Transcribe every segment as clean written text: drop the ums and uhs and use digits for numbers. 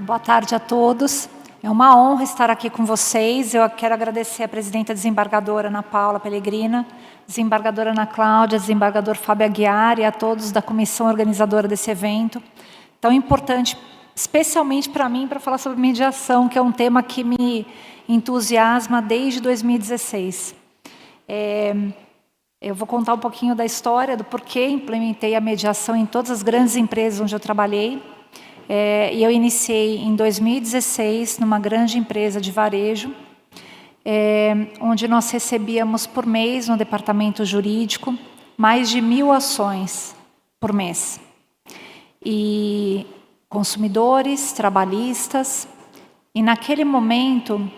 Boa tarde a todos. É uma honra estar aqui com vocês. Eu quero agradecer a presidenta desembargadora Ana Paula Pellegrina, desembargadora Ana Cláudia, desembargador Fábio Aguiar e a todos da comissão organizadora desse evento. Tão importante, especialmente para mim, para falar sobre mediação, que é um tema que me entusiasma desde 2016. Eu vou contar um pouquinho da história, do porquê implementei a mediação em todas as grandes empresas onde eu trabalhei. E eu iniciei em 2016 numa grande empresa de varejo, onde nós recebíamos por mês no departamento jurídico mais de 1.000 ações por mês. E consumidores, trabalhistas, e naquele momento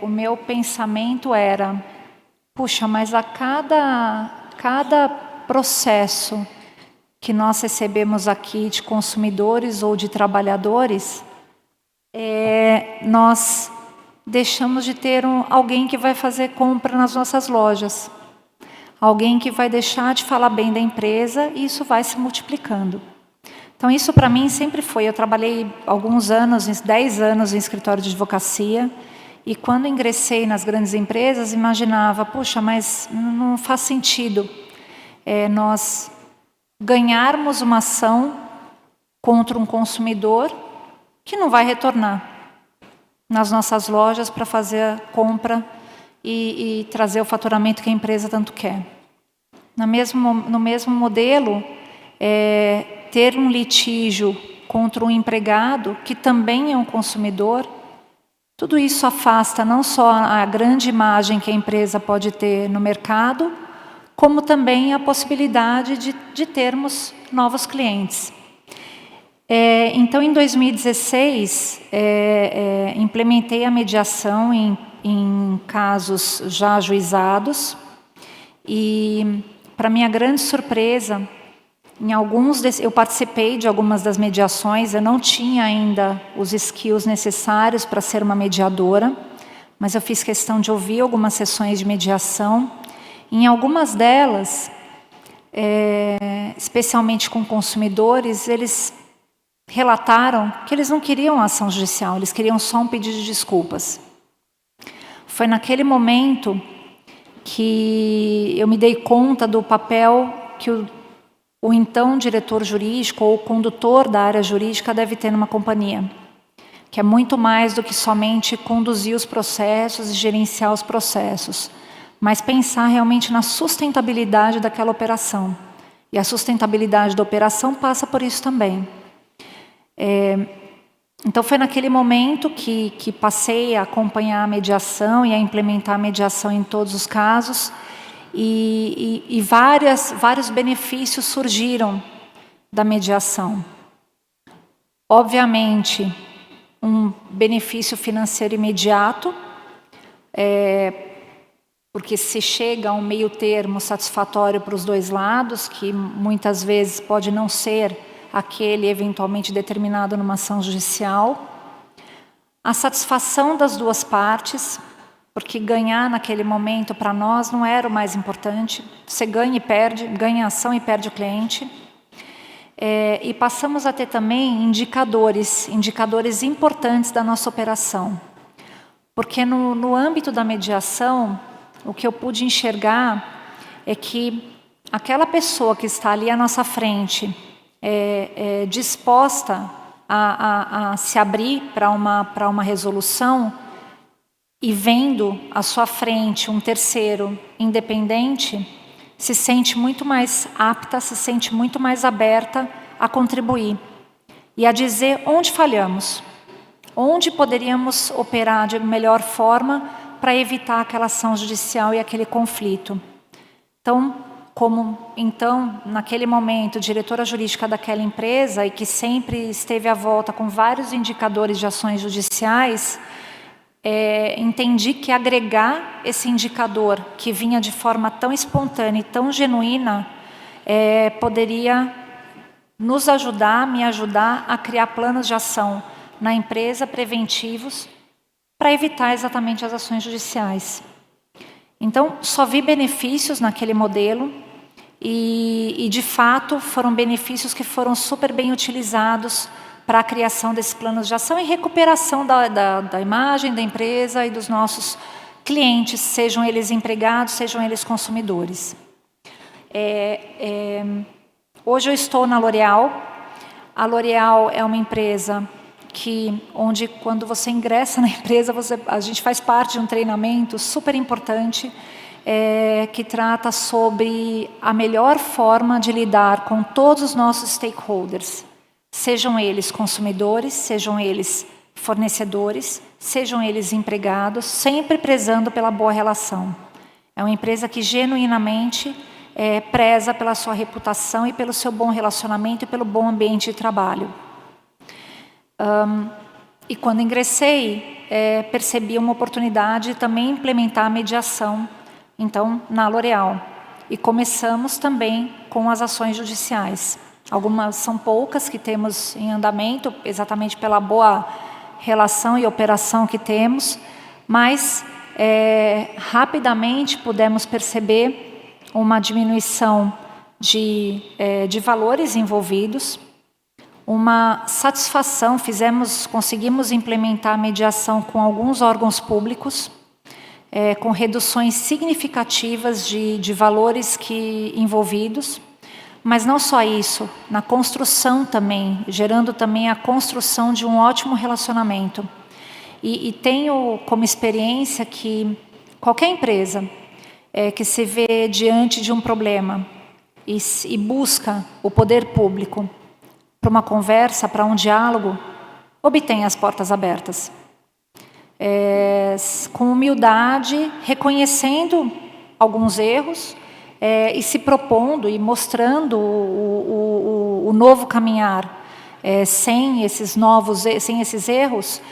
o meu pensamento era, puxa, mas a cada processo que nós recebemos aqui de consumidores ou de trabalhadores, nós deixamos de ter alguém que vai fazer compra nas nossas lojas. Alguém que vai deixar de falar bem da empresa e isso vai se multiplicando. Então isso para mim sempre foi, eu trabalhei alguns anos, 10 anos em escritório de advocacia, e quando ingressei nas grandes empresas, imaginava, puxa, mas não faz sentido nós ganharmos uma ação contra um consumidor que não vai retornar nas nossas lojas para fazer a compra e trazer o faturamento que a empresa tanto quer. No mesmo modelo, ter um litígio contra um empregado que também é um consumidor, tudo isso afasta não só a grande imagem que a empresa pode ter no mercado, como também a possibilidade de termos novos clientes. Então, em 2016, implementei a mediação em casos já ajuizados e, para minha grande surpresa, eu participei de algumas das mediações, eu não tinha ainda os skills necessários para ser uma mediadora, mas eu fiz questão de ouvir algumas sessões de mediação. Em algumas delas, especialmente com consumidores, eles relataram que eles não queriam ação judicial, eles queriam só um pedido de desculpas. Foi naquele momento que eu me dei conta do papel que o então diretor jurídico ou o condutor da área jurídica deve ter numa companhia, que é muito mais do que somente conduzir os processos e gerenciar os processos, mas pensar realmente na sustentabilidade daquela operação. E a sustentabilidade da operação passa por isso também. Então foi naquele momento que passei a acompanhar a mediação e a implementar a mediação em todos os casos, e vários benefícios surgiram da mediação. Obviamente, um benefício financeiro imediato, porque se chega a um meio termo satisfatório para os dois lados, que muitas vezes pode não ser aquele eventualmente determinado numa ação judicial. A satisfação das duas partes, porque ganhar naquele momento para nós não era o mais importante. Você ganha e perde, ganha a ação e perde o cliente. E passamos a ter também indicadores importantes da nossa operação. Porque no âmbito da mediação, o que eu pude enxergar é que aquela pessoa que está ali à nossa frente, disposta a se abrir para uma resolução, e vendo à sua frente um terceiro independente, se sente muito mais apta, se sente muito mais aberta a contribuir e a dizer onde falhamos, onde poderíamos operar de melhor forma para evitar aquela ação judicial e aquele conflito. Então, naquele momento, diretora jurídica daquela empresa e que sempre esteve à volta com vários indicadores de ações judiciais, entendi que agregar esse indicador que vinha de forma tão espontânea e tão genuína poderia nos ajudar, me ajudar a criar planos de ação na empresa preventivos para evitar exatamente as ações judiciais. Então, só vi benefícios naquele modelo e de fato, foram benefícios que foram super bem utilizados para a criação desses planos de ação e recuperação da imagem da empresa e dos nossos clientes, sejam eles empregados, sejam eles consumidores. Hoje eu estou na L'Oréal. A L'Oréal é uma empresa onde quando você ingressa na empresa, a gente faz parte de um treinamento super importante, que trata sobre a melhor forma de lidar com todos os nossos stakeholders, sejam eles consumidores, sejam eles fornecedores, sejam eles empregados, sempre prezando pela boa relação. É uma empresa que genuinamente preza pela sua reputação e pelo seu bom relacionamento e pelo bom ambiente de trabalho. E quando ingressei, percebi uma oportunidade de também implementar a mediação, então, na L'Oréal. E começamos também com as ações judiciais. Algumas são poucas que temos em andamento, exatamente pela boa relação e operação que temos, mas rapidamente pudemos perceber uma diminuição de valores envolvidos, uma satisfação, conseguimos implementar a mediação com alguns órgãos públicos, com reduções significativas de valores envolvidos, mas não só isso, na construção também, gerando também a construção de um ótimo relacionamento. E tenho como experiência que qualquer empresa que se vê diante de um problema e busca o poder público para uma conversa, para um diálogo, obtém as portas abertas. Com humildade, reconhecendo alguns erros e se propondo e mostrando o novo caminhar sem esses erros,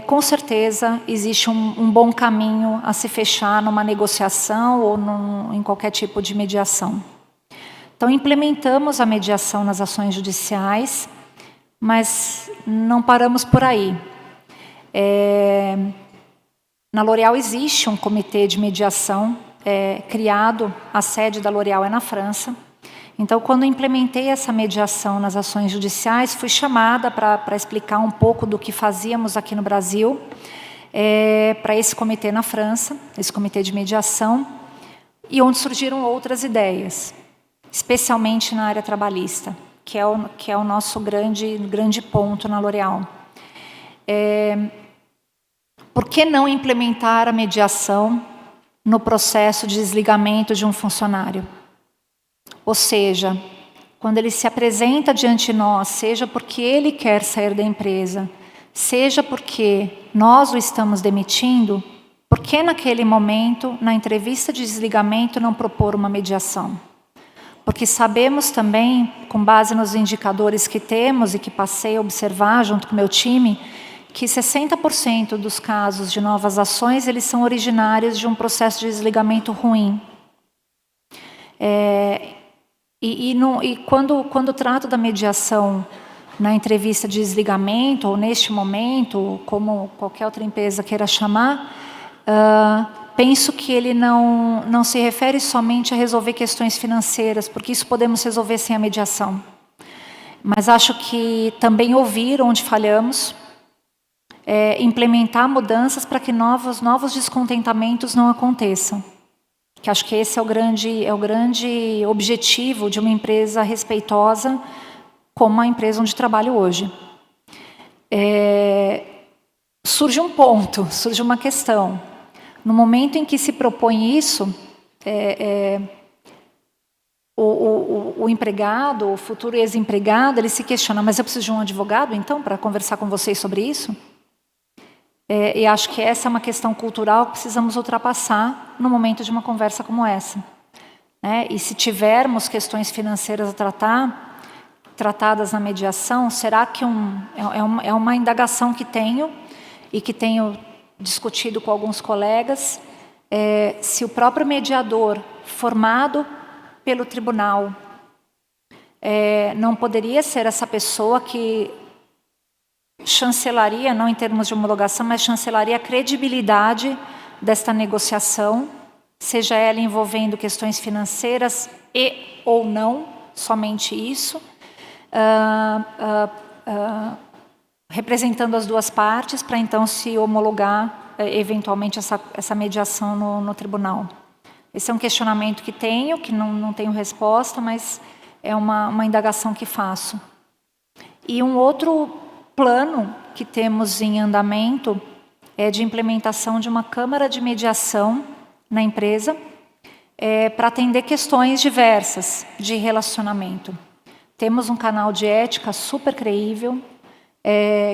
com certeza existe um bom caminho a se fechar numa negociação ou em qualquer tipo de mediação. Então, implementamos a mediação nas ações judiciais, mas não paramos por aí. Na L'Oréal existe um comitê de mediação criado, a sede da L'Oréal é na França. Então, quando implementei essa mediação nas ações judiciais, fui chamada para explicar um pouco do que fazíamos aqui no Brasil, para esse comitê na França, esse comitê de mediação, e onde surgiram outras ideias, especialmente na área trabalhista, que é o nosso grande ponto na L'Oréal. Por que não implementar a mediação no processo de desligamento de um funcionário? Ou seja, quando ele se apresenta diante de nós, seja porque ele quer sair da empresa, seja porque nós o estamos demitindo, por que naquele momento, na entrevista de desligamento, não propor uma mediação? Porque sabemos também, com base nos indicadores que temos e que passei a observar junto com o meu time, que 60% dos casos de novas ações, eles são originários de um processo de desligamento ruim. Quando trato da mediação na entrevista de desligamento, ou neste momento, como qualquer outra empresa queira chamar, penso que ele não se refere somente a resolver questões financeiras, porque isso podemos resolver sem a mediação. Mas acho que também ouvir onde falhamos, implementar mudanças para que novos descontentamentos não aconteçam. Que acho que esse é o grande objetivo de uma empresa respeitosa como a empresa onde trabalho hoje. Surge uma questão. No momento em que se propõe isso, o empregado, o futuro ex-empregado, ele se questiona, mas eu preciso de um advogado, então, para conversar com vocês sobre isso? E acho que essa é uma questão cultural que precisamos ultrapassar no momento de uma conversa como essa. E se tivermos questões financeiras a tratadas na mediação, será que é uma indagação que tenho e que tenho discutido com alguns colegas, se o próprio mediador formado pelo tribunal não poderia ser essa pessoa que chancelaria, não em termos de homologação, mas chancelaria a credibilidade desta negociação, seja ela envolvendo questões financeiras ou não, somente isso, representando as duas partes, para então se homologar eventualmente essa mediação no tribunal. Esse é um questionamento que tenho, que não tenho resposta, mas é uma indagação que faço. E um outro plano que temos em andamento é de implementação de uma câmara de mediação na empresa, para atender questões diversas de relacionamento. Temos um canal de ética super creível,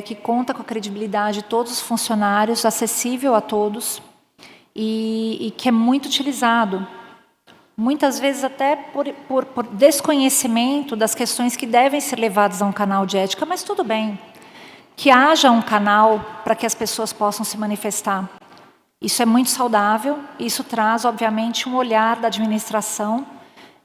que conta com a credibilidade de todos os funcionários, acessível a todos, e que é muito utilizado. Muitas vezes até por desconhecimento das questões que devem ser levadas a um canal de ética, mas tudo bem. Que haja um canal para que as pessoas possam se manifestar. Isso é muito saudável, isso traz, obviamente, um olhar da administração.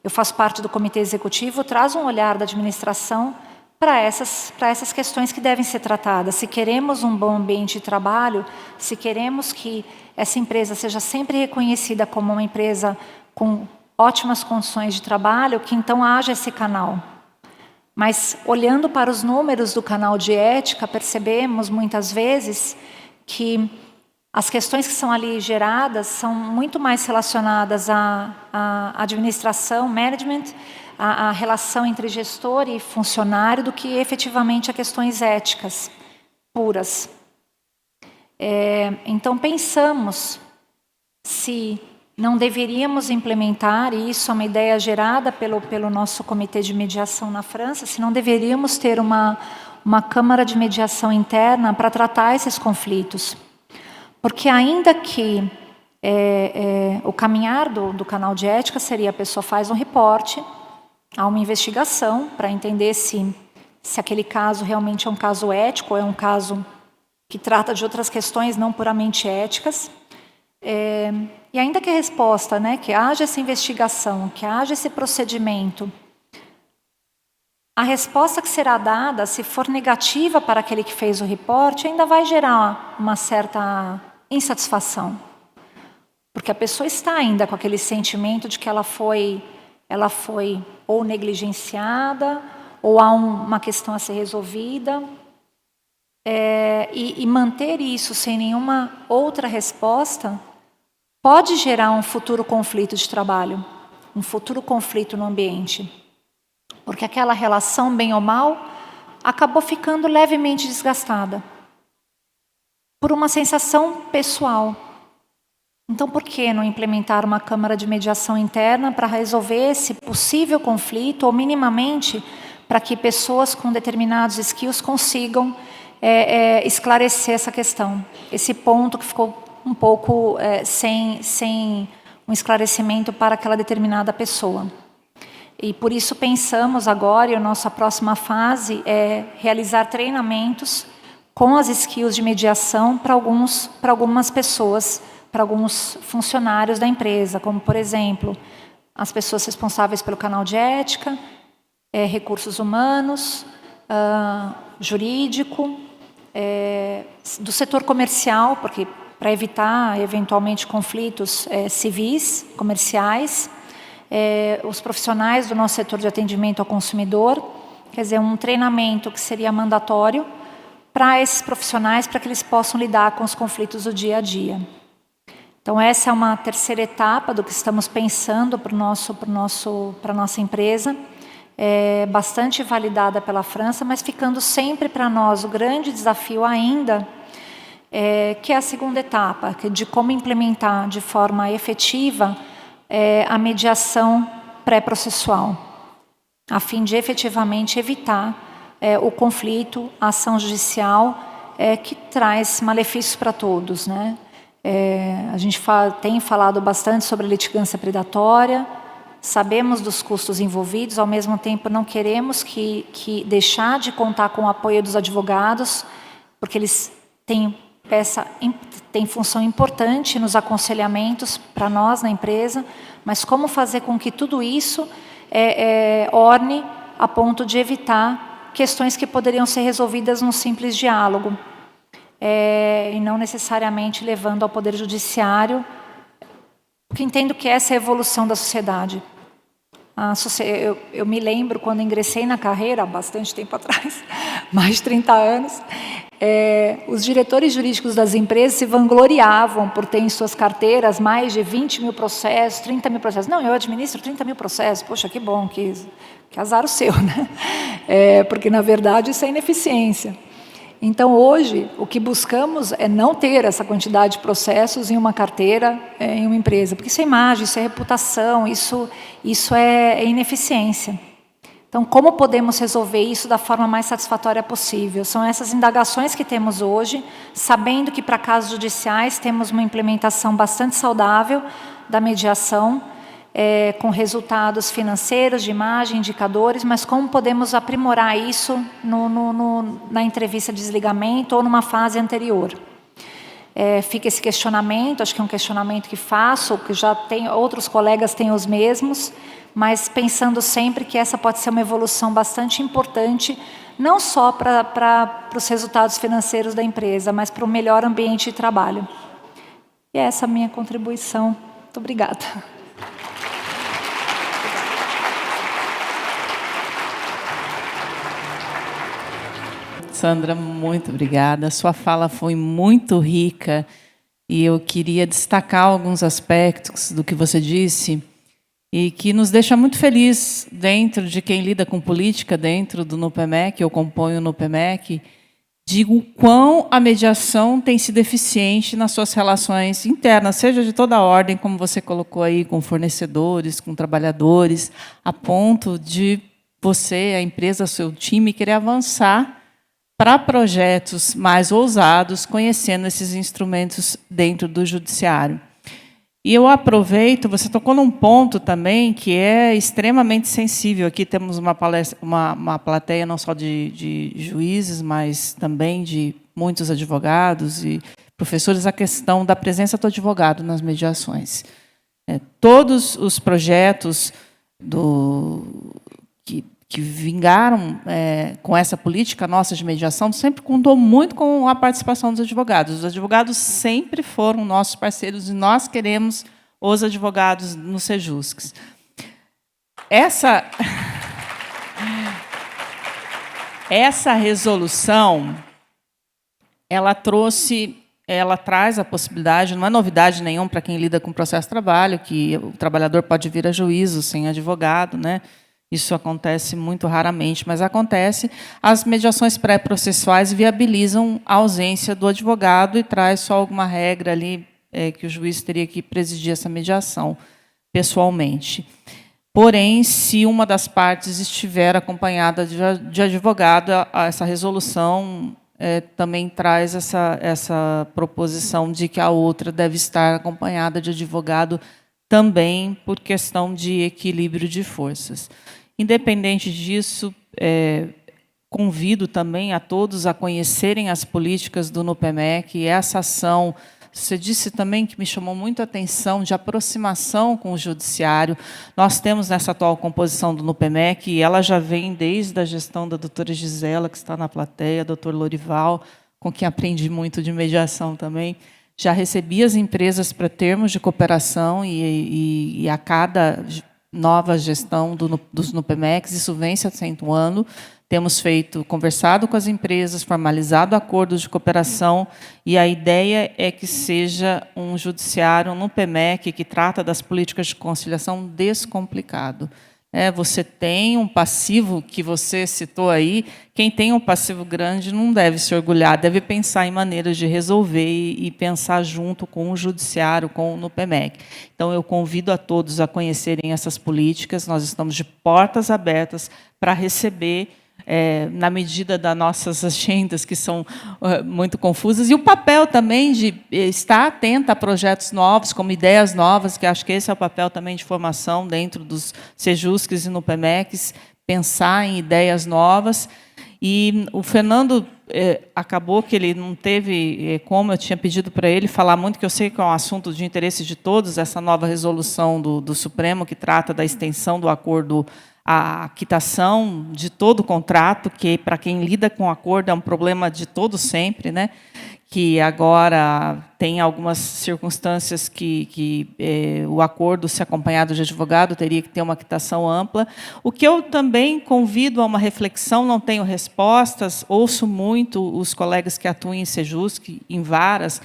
Eu faço parte do comitê executivo, traz um olhar da administração para essas questões que devem ser tratadas. Se queremos um bom ambiente de trabalho, se queremos que essa empresa seja sempre reconhecida como uma empresa com ótimas condições de trabalho, que então haja esse canal. Mas, olhando para os números do canal de ética, percebemos, muitas vezes, que as questões que são ali geradas são muito mais relacionadas à administração, management, à relação entre gestor e funcionário, do que efetivamente a questões éticas puras. Então, pensamos se não deveríamos implementar, e isso é uma ideia gerada pelo nosso comitê de mediação na França, se não deveríamos ter uma câmara de mediação interna para tratar esses conflitos. Porque ainda que o caminhar do canal de ética seria a pessoa faz um reporte, há uma investigação para entender se aquele caso realmente é um caso ético, ou é um caso que trata de outras questões não puramente éticas. E ainda que a resposta, que haja essa investigação, que haja esse procedimento, a resposta que será dada, se for negativa para aquele que fez o reporte, ainda vai gerar uma certa insatisfação. Porque a pessoa está ainda com aquele sentimento de que ela foi ou negligenciada, ou há uma questão a ser resolvida. E manter isso sem nenhuma outra resposta pode gerar um futuro conflito de trabalho, um futuro conflito no ambiente. Porque aquela relação, bem ou mal, acabou ficando levemente desgastada por uma sensação pessoal. Então, por que não implementar uma câmara de mediação interna para resolver esse possível conflito, ou minimamente para que pessoas com determinados skills consigam esclarecer essa questão, esse ponto que ficou um pouco sem um esclarecimento para aquela determinada pessoa. E por isso pensamos agora, e a nossa próxima fase é realizar treinamentos com as skills de mediação para algumas pessoas, para alguns funcionários da empresa, como, por exemplo, as pessoas responsáveis pelo canal de ética, recursos humanos, jurídico, do setor comercial, porque para evitar, eventualmente, conflitos civis, comerciais, os profissionais do nosso setor de atendimento ao consumidor, quer dizer, um treinamento que seria mandatório para esses profissionais, para que eles possam lidar com os conflitos do dia a dia. Então, essa é uma terceira etapa do que estamos pensando para a nossa empresa, bastante validada pela França, mas ficando sempre para nós o grande desafio ainda, que é a segunda etapa, de como implementar de forma efetiva a mediação pré-processual, a fim de efetivamente evitar o conflito, a ação judicial, que traz malefícios para todos, né? A gente tem falado bastante sobre litigância predatória, sabemos dos custos envolvidos, ao mesmo tempo não queremos que deixar de contar com o apoio dos advogados, porque eles têm função importante nos aconselhamentos para nós na empresa, mas como fazer com que tudo isso orne a ponto de evitar questões que poderiam ser resolvidas num simples diálogo, e não necessariamente levando ao Poder Judiciário, porque entendo que essa é a evolução da sociedade. Eu me lembro, quando ingressei na carreira, há bastante tempo atrás, mais de 30 anos, os diretores jurídicos das empresas se vangloriavam por ter em suas carteiras mais de 20 mil processos, 30 mil processos. Não, eu administro 30 mil processos. Poxa, que bom, que azar o seu, né? Porque, na verdade, isso é ineficiência. Então, hoje, o que buscamos é não ter essa quantidade de processos em uma carteira, em uma empresa, porque isso é imagem, isso é reputação, isso é ineficiência. Então, como podemos resolver isso da forma mais satisfatória possível? São essas indagações que temos hoje, sabendo que para casos judiciais temos uma implementação bastante saudável da mediação, com resultados financeiros, de imagem, indicadores, mas como podemos aprimorar isso na entrevista de desligamento ou numa fase anterior. Fica esse questionamento, acho que é um questionamento que faço, que já tem, outros colegas têm os mesmos, mas pensando sempre que essa pode ser uma evolução bastante importante, não só para os resultados financeiros da empresa, mas para o melhor ambiente de trabalho. E essa é a minha contribuição. Muito obrigada. Sandra, muito obrigada. A sua fala foi muito rica e eu queria destacar alguns aspectos do que você disse e que nos deixa muito feliz dentro de quem lida com política, dentro do NUPEMEC, eu componho o NUPEMEC, digo o quão a mediação tem sido eficiente nas suas relações internas, seja de toda a ordem, como você colocou aí, com fornecedores, com trabalhadores, a ponto de você, a empresa, seu time, querer avançar para projetos mais ousados, conhecendo esses instrumentos dentro do judiciário. E eu aproveito, você tocou num ponto também que é extremamente sensível. Aqui temos uma plateia não só de juízes, mas também de muitos advogados e professores, a questão da presença do advogado nas mediações. Todos os projetos que vingaram com essa política nossa de mediação, sempre contou muito com a participação dos advogados. Os advogados sempre foram nossos parceiros e nós queremos os advogados no Sejuscs. Essa resolução, ela traz a possibilidade, não é novidade nenhuma para quem lida com processo de trabalho, que o trabalhador pode vir a juízo sem advogado, né? Isso acontece muito raramente, mas acontece. As mediações pré-processuais viabilizam a ausência do advogado e traz só alguma regra ali que o juiz teria que presidir essa mediação pessoalmente. Porém, se uma das partes estiver acompanhada de advogado, essa resolução também traz essa proposição de que a outra deve estar acompanhada de advogado também por questão de equilíbrio de forças. Independente disso, convido também a todos a conhecerem as políticas do NUPEMEC e essa ação. Você disse também que me chamou muito a atenção de aproximação com o judiciário. Nós temos nessa atual composição do NUPEMEC, e ela já vem desde a gestão da doutora Gisela, que está na plateia, doutor Lorival, com quem aprendi muito de mediação também. Já recebi as empresas para termos de cooperação e a cada nova gestão dos NUPEMECs, isso vem se acentuando. Temos conversado com as empresas, formalizado acordos de cooperação, e a ideia é que seja um judiciário, um NUPEMEC, que trata das políticas de conciliação descomplicado. Você tem um passivo que você citou aí, quem tem um passivo grande não deve se orgulhar, deve pensar em maneiras de resolver e pensar junto com o judiciário, com o NUPEMEC. Então, eu convido a todos a conhecerem essas políticas, nós estamos de portas abertas para receber, na medida das nossas agendas, que são muito confusas, e o papel também de estar atenta a projetos novos, como ideias novas, que acho que esse é o papel também de formação dentro dos Sejuscs e NUPEMECs, pensar em ideias novas. E o Fernando acabou que ele não teve, como eu tinha pedido para ele, falar muito, que eu sei que é um assunto de interesse de todos, essa nova resolução do Supremo, que trata da extensão do acordo, a quitação de todo o contrato, que para quem lida com o acordo é um problema de todo sempre, né? que agora tem algumas circunstâncias que o acordo, se acompanhado de advogado, teria que ter uma quitação ampla. O que eu também convido a uma reflexão, não tenho respostas, ouço muito os colegas que atuam em Sejusc, em varas,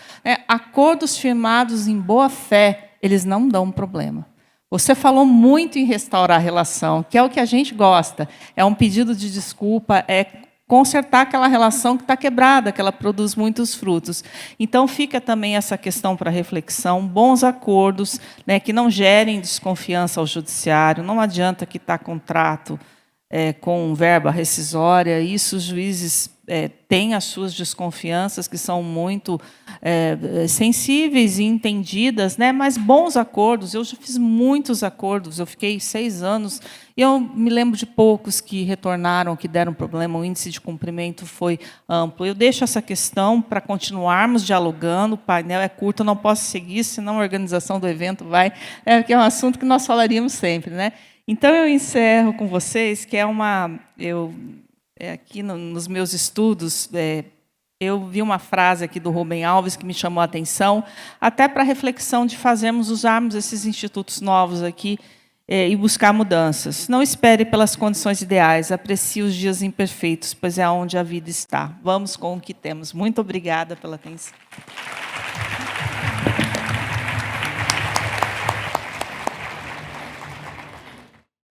acordos firmados em boa-fé, eles não dão problema. Você falou muito em restaurar a relação, que é o que a gente gosta. É um pedido de desculpa, é consertar aquela relação que está quebrada, que ela produz muitos frutos. Então, fica também essa questão para reflexão, bons acordos, né, que não gerem desconfiança ao judiciário, não adianta quitar contrato com verba rescisória, isso os juízes têm as suas desconfianças, que são muito sensíveis e entendidas, né, mas bons acordos, eu já fiz muitos acordos, eu fiquei 6 anos, e eu me lembro de poucos que retornaram, que deram problema, o índice de cumprimento foi amplo. Eu deixo essa questão para continuarmos dialogando, o painel é curto, eu não posso seguir, senão a organização do evento vai, que é um assunto que nós falaríamos sempre, né? Então, eu encerro com vocês, que aqui nos meus estudos, eu vi uma frase aqui do Rubem Alves que me chamou a atenção, até para a reflexão de usarmos esses institutos novos aqui e buscar mudanças. Não espere pelas condições ideais, aprecie os dias imperfeitos, pois é onde a vida está. Vamos com o que temos. Muito obrigada pela atenção.